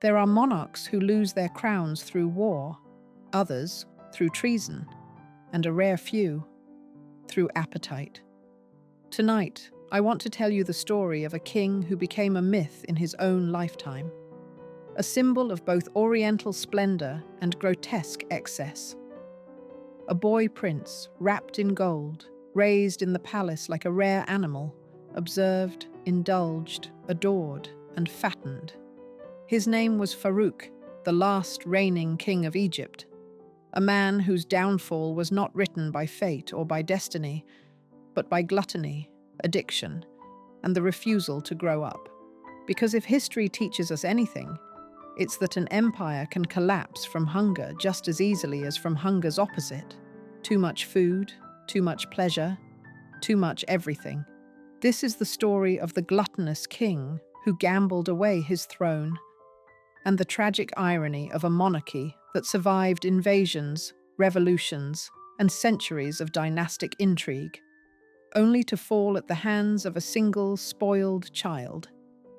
There are monarchs who lose their crowns through war, others through treason, and a rare few through appetite. Tonight, I want to tell you the story of a king who became a myth in his own lifetime, a symbol of both oriental splendor and grotesque excess. A boy prince, wrapped in gold, raised in the palace like a rare animal, observed, indulged, adored, and fattened. His name was Farouk, the last reigning king of Egypt, a man whose downfall was not written by fate or by destiny, but by gluttony, addiction, and the refusal to grow up. Because if history teaches us anything, it's that an empire can collapse from hunger just as easily as from hunger's opposite. Too much food, too much pleasure, too much everything. This is the story of the gluttonous king who gambled away his throne, and the tragic irony of a monarchy that survived invasions, revolutions, and centuries of dynastic intrigue, only to fall at the hands of a single spoiled child.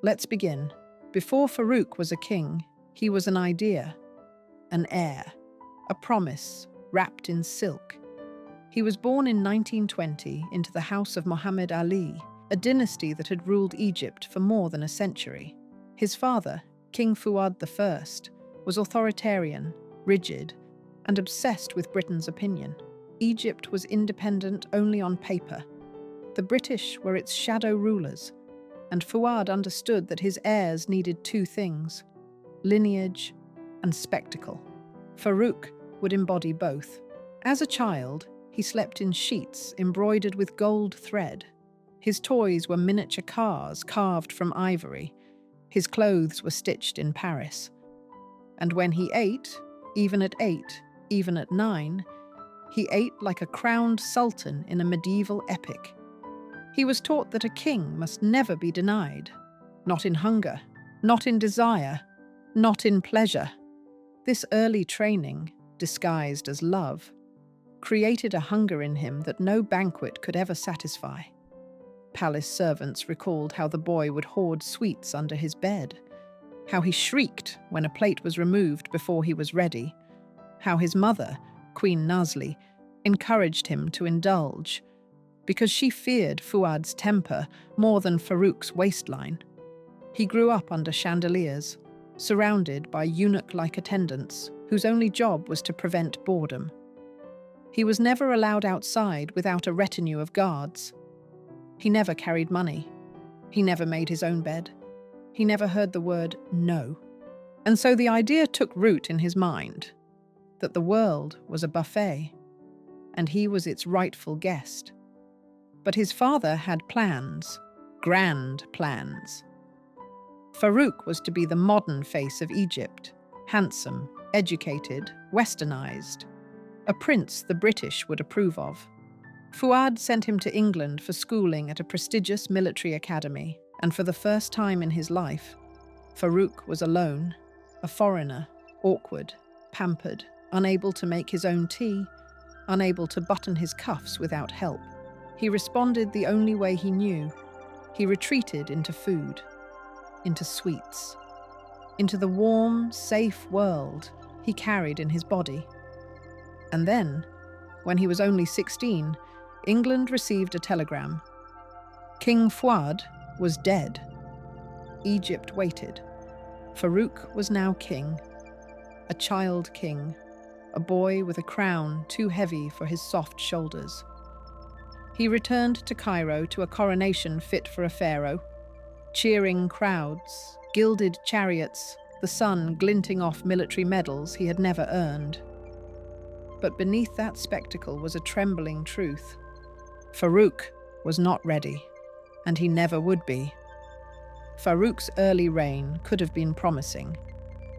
Let's begin. Before Farouk was a king, he was an idea, an heir, a promise wrapped in silk. He was born in 1920 into the house of Muhammad Ali, a dynasty that had ruled Egypt for more than a century. His father, King Fuad I, was authoritarian, rigid, and obsessed with Britain's opinion. Egypt was independent only on paper. The British were its shadow rulers, and Fuad understood that his heirs needed two things: lineage and spectacle. Farouk would embody both. As a child, he slept in sheets embroidered with gold thread. His toys were miniature cars carved from ivory. His clothes were stitched in Paris. And when he ate, even at 8, even at 9, he ate like a crowned sultan in a medieval epic. He was taught that a king must never be denied, not in hunger, not in desire, not in pleasure. This early training, disguised as love, created a hunger in him that no banquet could ever satisfy. Palace servants recalled how the boy would hoard sweets under his bed, how he shrieked when a plate was removed before he was ready, how his mother, Queen Nazli, encouraged him to indulge, because she feared Fuad's temper more than Farouk's waistline. He grew up under chandeliers, surrounded by eunuch-like attendants whose only job was to prevent boredom. He was never allowed outside without a retinue of guards. He never carried money. He never made his own bed. He never heard the word no. And so the idea took root in his mind that the world was a buffet, and he was its rightful guest. But his father had plans, grand plans. Farouk was to be the modern face of Egypt, handsome, educated, westernized, a prince the British would approve of. Fuad sent him to England for schooling at a prestigious military academy, and for the first time in his life, Farouk was alone, a foreigner, awkward, pampered, unable to make his own tea, unable to button his cuffs without help. He responded the only way he knew. He retreated into food, into sweets, into the warm, safe world he carried in his body. And then, when he was only 16, England received a telegram. King Fuad was dead. Egypt waited. Farouk was now king, a child king, a boy with a crown too heavy for his soft shoulders. He returned to Cairo to a coronation fit for a pharaoh. Cheering crowds, gilded chariots, the sun glinting off military medals he had never earned. But beneath that spectacle was a trembling truth. Farouk was not ready, and he never would be. Farouk's early reign could have been promising.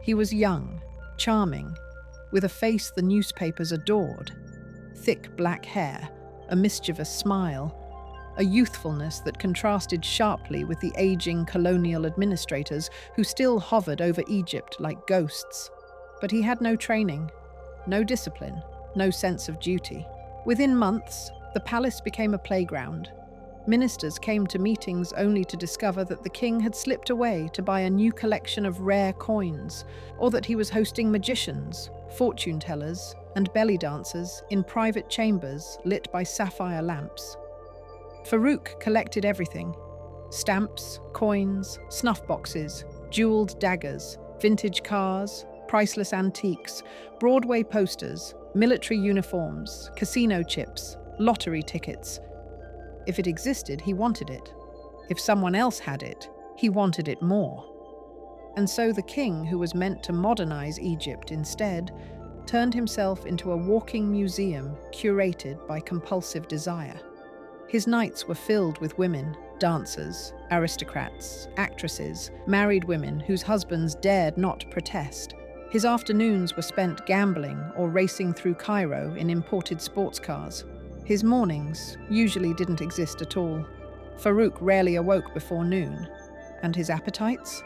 He was young, charming, with a face the newspapers adored, thick black hair, a mischievous smile, a youthfulness that contrasted sharply with the aging colonial administrators who still hovered over Egypt like ghosts. But he had no training, no discipline, no sense of duty. Within months, the palace became a playground. Ministers came to meetings only to discover that the king had slipped away to buy a new collection of rare coins, or that he was hosting magicians, fortune-tellers, and belly dancers in private chambers lit by sapphire lamps. Farouk collected everything: stamps, coins, snuff boxes, jeweled daggers, vintage cars, priceless antiques, Broadway posters, military uniforms, casino chips, lottery tickets. If it existed, he wanted it. If someone else had it, he wanted it more. And so the king, who was meant to modernize Egypt instead, turned himself into a walking museum curated by compulsive desire. His nights were filled with women, dancers, aristocrats, actresses, married women whose husbands dared not protest. His afternoons were spent gambling or racing through Cairo in imported sports cars. His mornings usually didn't exist at all. Farouk rarely awoke before noon. And his appetites?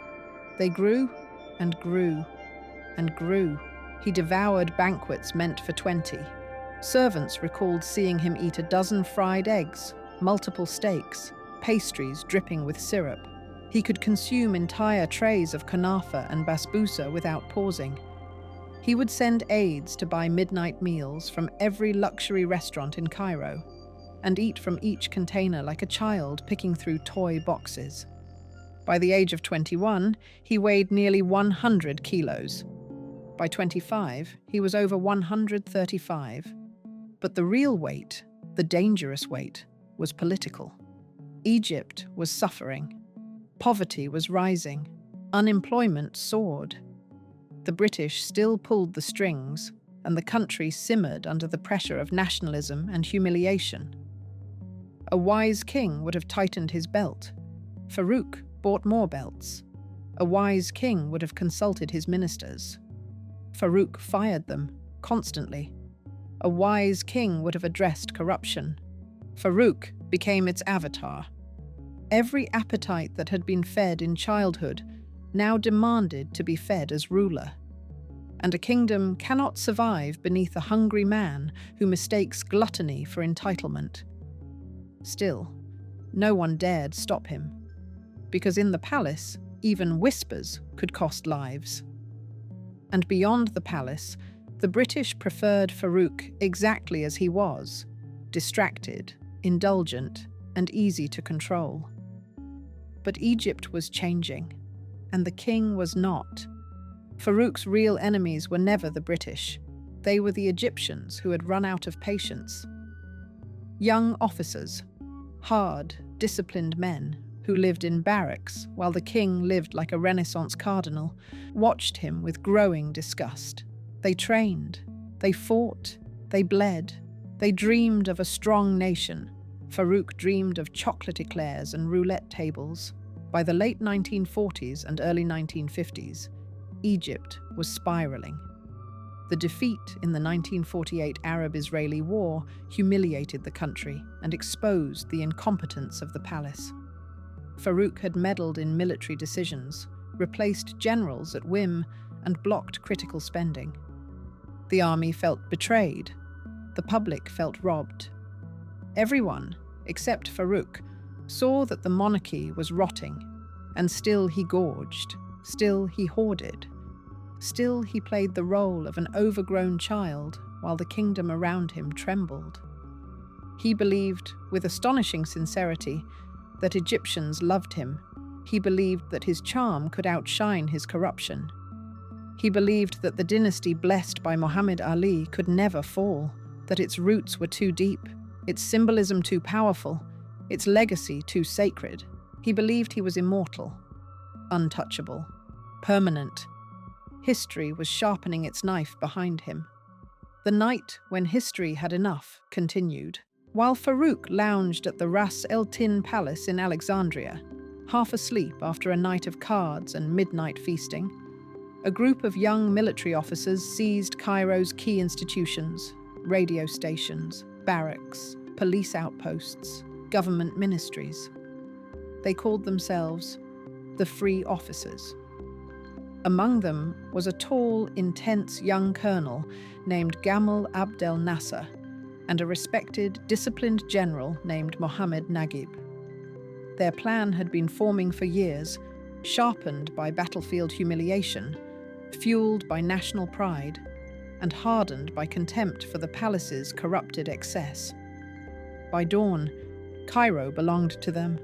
They grew and grew and grew. He devoured banquets meant for 20. Servants recalled seeing him eat a dozen fried eggs, multiple steaks, pastries dripping with syrup. He could consume entire trays of kunafa and basbousa without pausing. He would send aides to buy midnight meals from every luxury restaurant in Cairo and eat from each container like a child picking through toy boxes. By the age of 21, he weighed nearly 100 kilos. By 25, he was over 135. But the real weight, the dangerous weight, was political. Egypt was suffering. Poverty was rising. Unemployment soared. The British still pulled the strings, and the country simmered under the pressure of nationalism and humiliation. A wise king would have tightened his belt. Farouk bought more belts. A wise king would have consulted his ministers. Farouk fired them, constantly. A wise king would have addressed corruption. Farouk became its avatar. Every appetite that had been fed in childhood now demanded to be fed as ruler. And a kingdom cannot survive beneath a hungry man who mistakes gluttony for entitlement. Still, no one dared stop him, because in the palace, even whispers could cost lives. And beyond the palace, the British preferred Farouk exactly as he was, distracted, indulgent, and easy to control. But Egypt was changing, and the king was not. Farouk's real enemies were never the British. They were the Egyptians who had run out of patience. Young officers, hard, disciplined men who lived in barracks while the king lived like a Renaissance cardinal, watched him with growing disgust. They trained, they fought, they bled, they dreamed of a strong nation. Farouk dreamed of chocolate eclairs and roulette tables. By the late 1940s and early 1950s, Egypt was spiraling. The defeat in the 1948 Arab-Israeli War humiliated the country and exposed the incompetence of the palace. Farouk had meddled in military decisions, replaced generals at whim, and blocked critical spending. The army felt betrayed. The public felt robbed. Everyone, except Farouk, saw that the monarchy was rotting, and still he gorged, still he hoarded, still he played the role of an overgrown child while the kingdom around him trembled. He believed, with astonishing sincerity, that Egyptians loved him. He believed that his charm could outshine his corruption. He believed that the dynasty blessed by Muhammad Ali could never fall, that its roots were too deep, its symbolism too powerful, its legacy too sacred. He believed he was immortal, untouchable, permanent. History was sharpening its knife behind him. The night when history had enough continued. While Farouk lounged at the Ras El Tin Palace in Alexandria, half asleep after a night of cards and midnight feasting, a group of young military officers seized Cairo's key institutions: radio stations, barracks, police outposts, government ministries. They called themselves the Free Officers. Among them was a tall, intense young colonel named Gamal Abdel Nasser and a respected, disciplined general named Mohammed Naguib. Their plan had been forming for years, sharpened by battlefield humiliation, fueled by national pride, and hardened by contempt for the palace's corrupted excess. By dawn, Cairo belonged to them.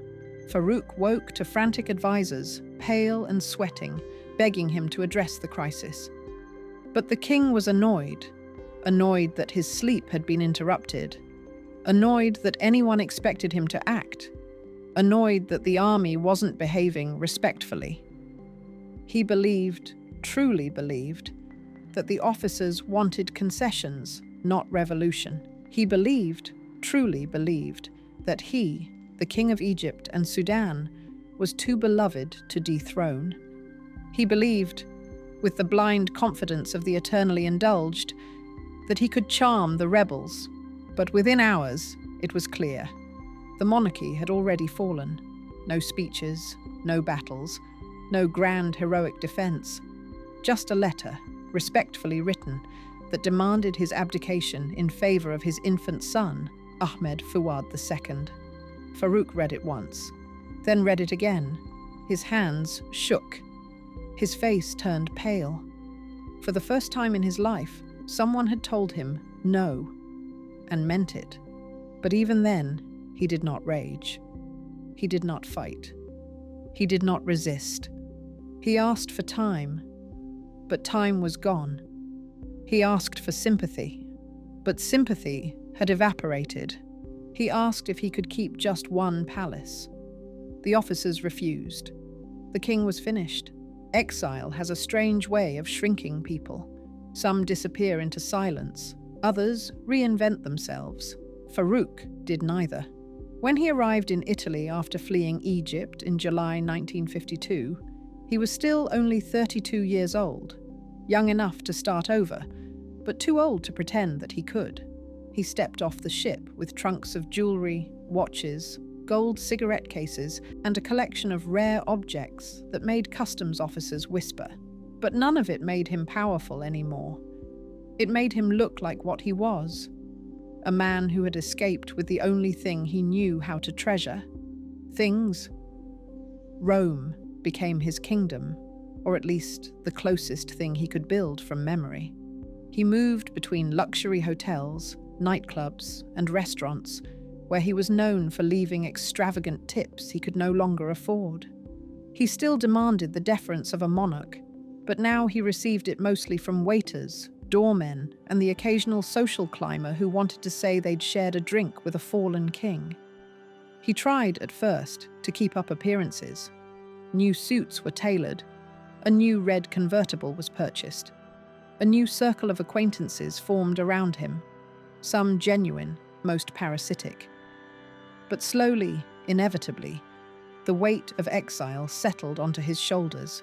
Farouk woke to frantic advisors, pale and sweating, begging him to address the crisis. But the king was annoyed that his sleep had been interrupted, annoyed that anyone expected him to act, annoyed that the army wasn't behaving respectfully. He believed, truly believed, that the officers wanted concessions, not revolution. He believed, truly believed, that he, the King of Egypt and Sudan, was too beloved to dethrone. He believed, with the blind confidence of the eternally indulged, that he could charm the rebels. But within hours, it was clear. The monarchy had already fallen. No speeches, no battles, no grand heroic defense. Just a letter, respectfully written, that demanded his abdication in favor of his infant son, Ahmed Fuad II. Farouk read it once, then read it again. His hands shook. His face turned pale. For the first time in his life, someone had told him no, and meant it. But even then, he did not rage. He did not fight. He did not resist. He asked for time, but time was gone. He asked for sympathy, but sympathy had evaporated. He asked if he could keep just one palace. The officers refused. The king was finished. Exile has a strange way of shrinking people. Some disappear into silence. Others reinvent themselves. Farouk did neither. When he arrived in Italy after fleeing Egypt in July 1952, he was still only 32 years old, young enough to start over, but too old to pretend that he could. He stepped off the ship with trunks of jewelry, watches, gold cigarette cases, and a collection of rare objects that made customs officers whisper. But none of it made him powerful anymore. It made him look like what he was, a man who had escaped with the only thing he knew how to treasure. Things. Rome became his kingdom, or at least the closest thing he could build from memory. He moved between luxury hotels, nightclubs, and restaurants, where he was known for leaving extravagant tips he could no longer afford. He still demanded the deference of a monarch, but now he received it mostly from waiters, doormen, and the occasional social climber who wanted to say they'd shared a drink with a fallen king. He tried, at first, to keep up appearances. New suits were tailored. A new red convertible was purchased. A new circle of acquaintances formed around him, some genuine, most parasitic. But slowly, inevitably, the weight of exile settled onto his shoulders,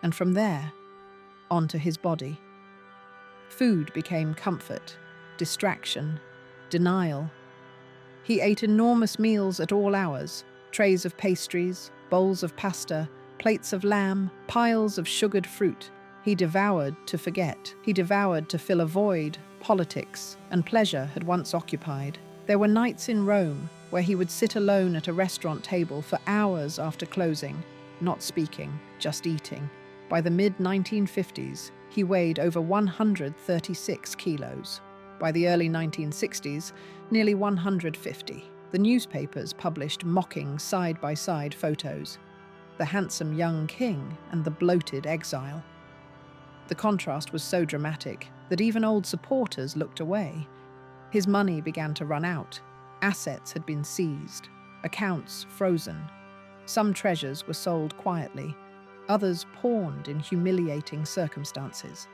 and from there, onto his body. Food became comfort, distraction, denial. He ate enormous meals at all hours, trays of pastries, bowls of pasta, plates of lamb, piles of sugared fruit. He devoured to forget. He devoured to fill a void politics and pleasure had once occupied. There were nights in Rome where he would sit alone at a restaurant table for hours after closing, not speaking, just eating. By the mid-1950s, he weighed over 136 kilos. By the early 1960s, nearly 150. The newspapers published mocking side-by-side photos. The handsome young king and the bloated exile. The contrast was so dramatic that even old supporters looked away. His money began to run out. Assets had been seized. Accounts frozen. Some treasures were sold quietly. Others pawned in humiliating circumstances.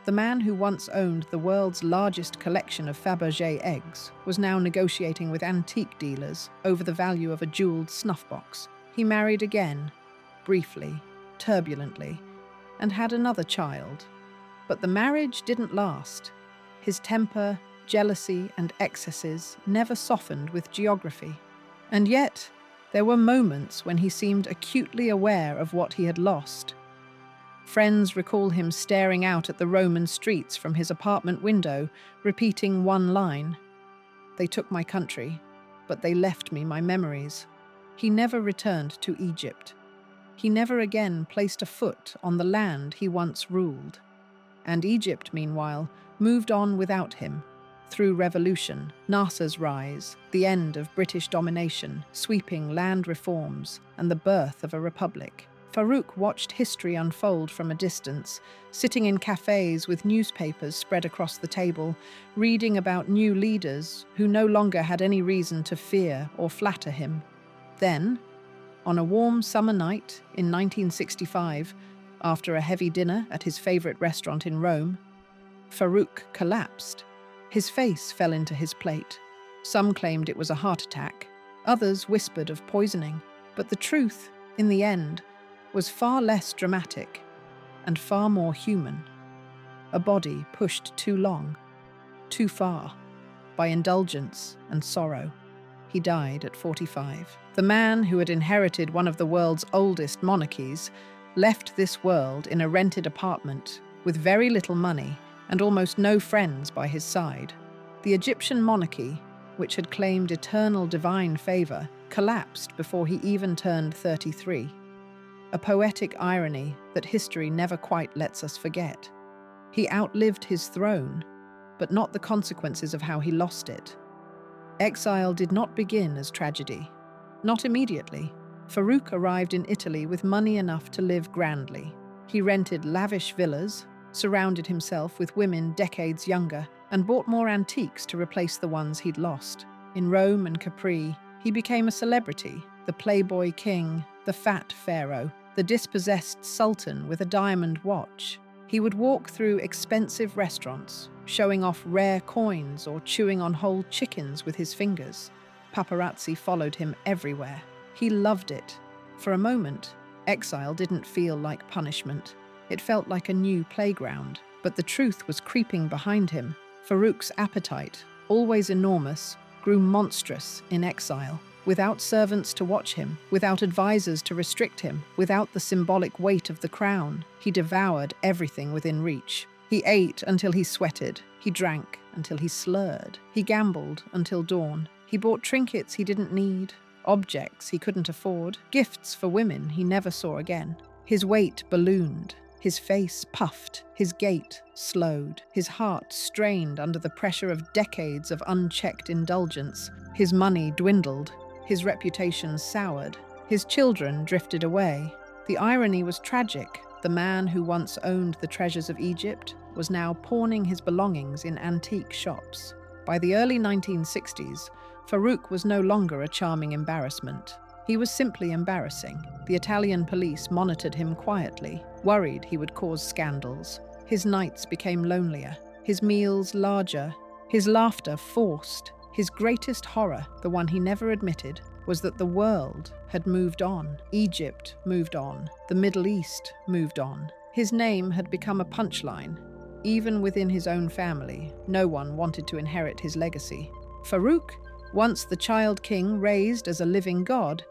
The man who once owned the world's largest collection of Fabergé eggs was now negotiating with antique dealers over the value of a jeweled snuff box. He married again, briefly, turbulently, and had another child. But the marriage didn't last. His temper, jealousy, and excesses never softened with geography. And yet, there were moments when he seemed acutely aware of what he had lost. Friends recall him staring out at the Roman streets from his apartment window, repeating one line: "They took my country, but they left me my memories." He never returned to Egypt. He never again placed a foot on the land he once ruled. And Egypt, meanwhile, moved on without him. Through revolution, Nasser's rise, the end of British domination, sweeping land reforms, and the birth of a republic. Farouk watched history unfold from a distance, sitting in cafes with newspapers spread across the table, reading about new leaders who no longer had any reason to fear or flatter him. Then, on a warm summer night in 1965, after a heavy dinner at his favorite restaurant in Rome, Farouk collapsed. His face fell into his plate. Some claimed it was a heart attack. Others whispered of poisoning. But the truth, in the end, was far less dramatic and far more human. A body pushed too long, too far, by indulgence and sorrow. He died at 45. The man who had inherited one of the world's oldest monarchies left this world in a rented apartment with very little money and almost no friends by his side. The Egyptian monarchy, which had claimed eternal divine favor, collapsed before he even turned 33. A poetic irony that history never quite lets us forget. He outlived his throne, but not the consequences of how he lost it. Exile did not begin as tragedy. Not immediately. Farouk arrived in Italy with money enough to live grandly. He rented lavish villas, surrounded himself with women decades younger, and bought more antiques to replace the ones he'd lost. In Rome and Capri, he became a celebrity, the Playboy King, the fat pharaoh, the dispossessed sultan with a diamond watch. He would walk through expensive restaurants, showing off rare coins or chewing on whole chickens with his fingers. Paparazzi followed him everywhere. He loved it. For a moment, exile didn't feel like punishment. It felt like a new playground. But the truth was creeping behind him. Farouk's appetite, always enormous, grew monstrous in exile. Without servants to watch him, without advisors to restrict him, without the symbolic weight of the crown, he devoured everything within reach. He ate until he sweated. He drank until he slurred. He gambled until dawn. He bought trinkets he didn't need, objects he couldn't afford, gifts for women he never saw again. His weight ballooned. His face puffed, his gait slowed, his heart strained under the pressure of decades of unchecked indulgence. His money dwindled, his reputation soured, his children drifted away. The irony was tragic. The man who once owned the treasures of Egypt was now pawning his belongings in antique shops. By the early 1960s, Farouk was no longer a charming embarrassment. He was simply embarrassing. The Italian police monitored him quietly, worried he would cause scandals. His nights became lonelier, his meals larger, his laughter forced. His greatest horror, the one he never admitted, was that the world had moved on. Egypt moved on. The Middle East moved on. His name had become a punchline. Even within his own family, no one wanted to inherit his legacy. Farouk, once the child king raised as a living god,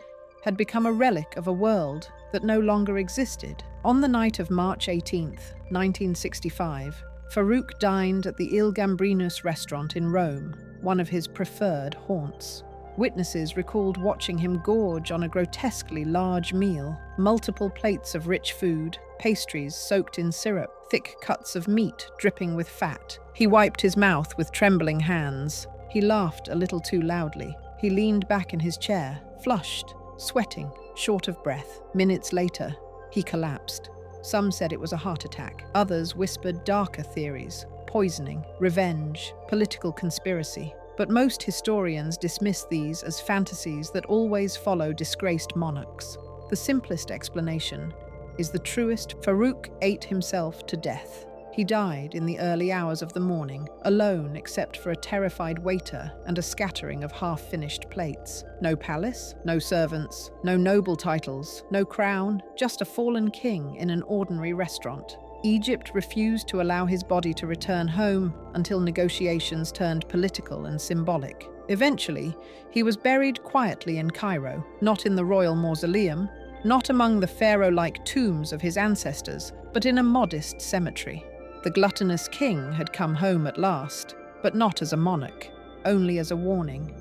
had become a relic of a world that no longer existed. On the night of March 18th, 1965, Farouk dined at the Il Gambrinus restaurant in Rome, one of his preferred haunts. Witnesses recalled watching him gorge on a grotesquely large meal, multiple plates of rich food, pastries soaked in syrup, thick cuts of meat dripping with fat. He wiped his mouth with trembling hands. He laughed a little too loudly. He leaned back in his chair, flushed, sweating, short of breath. Minutes later, he collapsed. Some said it was a heart attack. Others whispered darker theories: poisoning, revenge, political conspiracy. But most historians dismiss these as fantasies that always follow disgraced monarchs. The simplest explanation is the truest. Farouk ate himself to death. He died in the early hours of the morning, alone except for a terrified waiter and a scattering of half-finished plates. No palace, no servants, no noble titles, no crown, just a fallen king in an ordinary restaurant. Egypt refused to allow his body to return home until negotiations turned political and symbolic. Eventually, he was buried quietly in Cairo, not in the royal mausoleum, not among the pharaoh-like tombs of his ancestors, but in a modest cemetery. The gluttonous king had come home at last, but not as a monarch, only as a warning.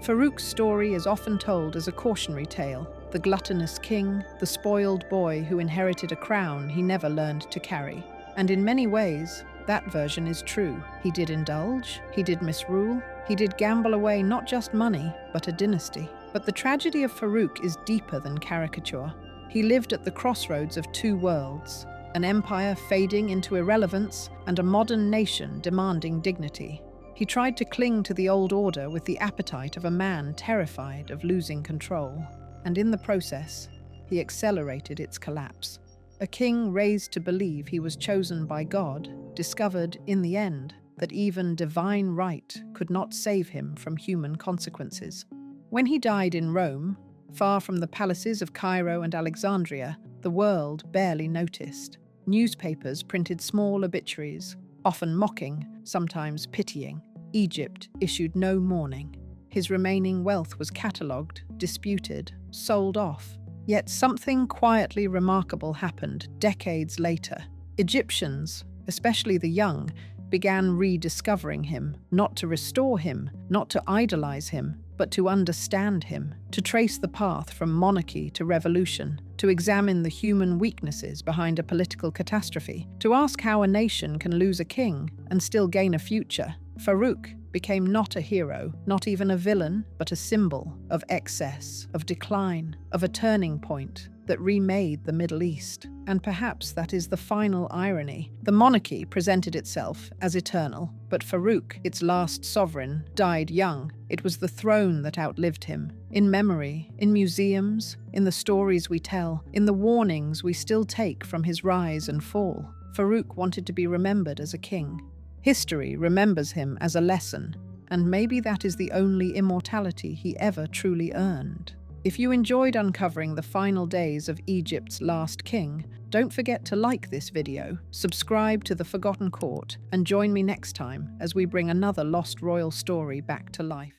Farouk's story is often told as a cautionary tale, the gluttonous king, the spoiled boy who inherited a crown he never learned to carry. And in many ways, that version is true. He did indulge, he did misrule, he did gamble away not just money, but a dynasty. But the tragedy of Farouk is deeper than caricature. He lived at the crossroads of two worlds, an empire fading into irrelevance and a modern nation demanding dignity. He tried to cling to the old order with the appetite of a man terrified of losing control, and in the process, he accelerated its collapse. A king raised to believe he was chosen by God discovered, in the end, that even divine right could not save him from human consequences. When he died in Rome, far from the palaces of Cairo and Alexandria, the world barely noticed. Newspapers printed small obituaries, often mocking, sometimes pitying. Egypt issued no mourning. His remaining wealth was catalogued, disputed, sold off. Yet something quietly remarkable happened decades later. Egyptians, especially the young, began rediscovering him, not to restore him, not to idolize him, but to understand him, to trace the path from monarchy to revolution, to examine the human weaknesses behind a political catastrophe, to ask how a nation can lose a king and still gain a future. Farouk became not a hero, not even a villain, but a symbol of excess, of decline, of a turning point that remade the Middle East. And perhaps that is the final irony. The monarchy presented itself as eternal, but Farouk, its last sovereign, died young. It was the throne that outlived him. In memory, in museums, in the stories we tell, in the warnings we still take from his rise and fall, Farouk wanted to be remembered as a king. History remembers him as a lesson, and maybe that is the only immortality he ever truly earned. If you enjoyed uncovering the final days of Egypt's last king, don't forget to like this video, subscribe to The Forgotten Court, and join me next time as we bring another lost royal story back to life.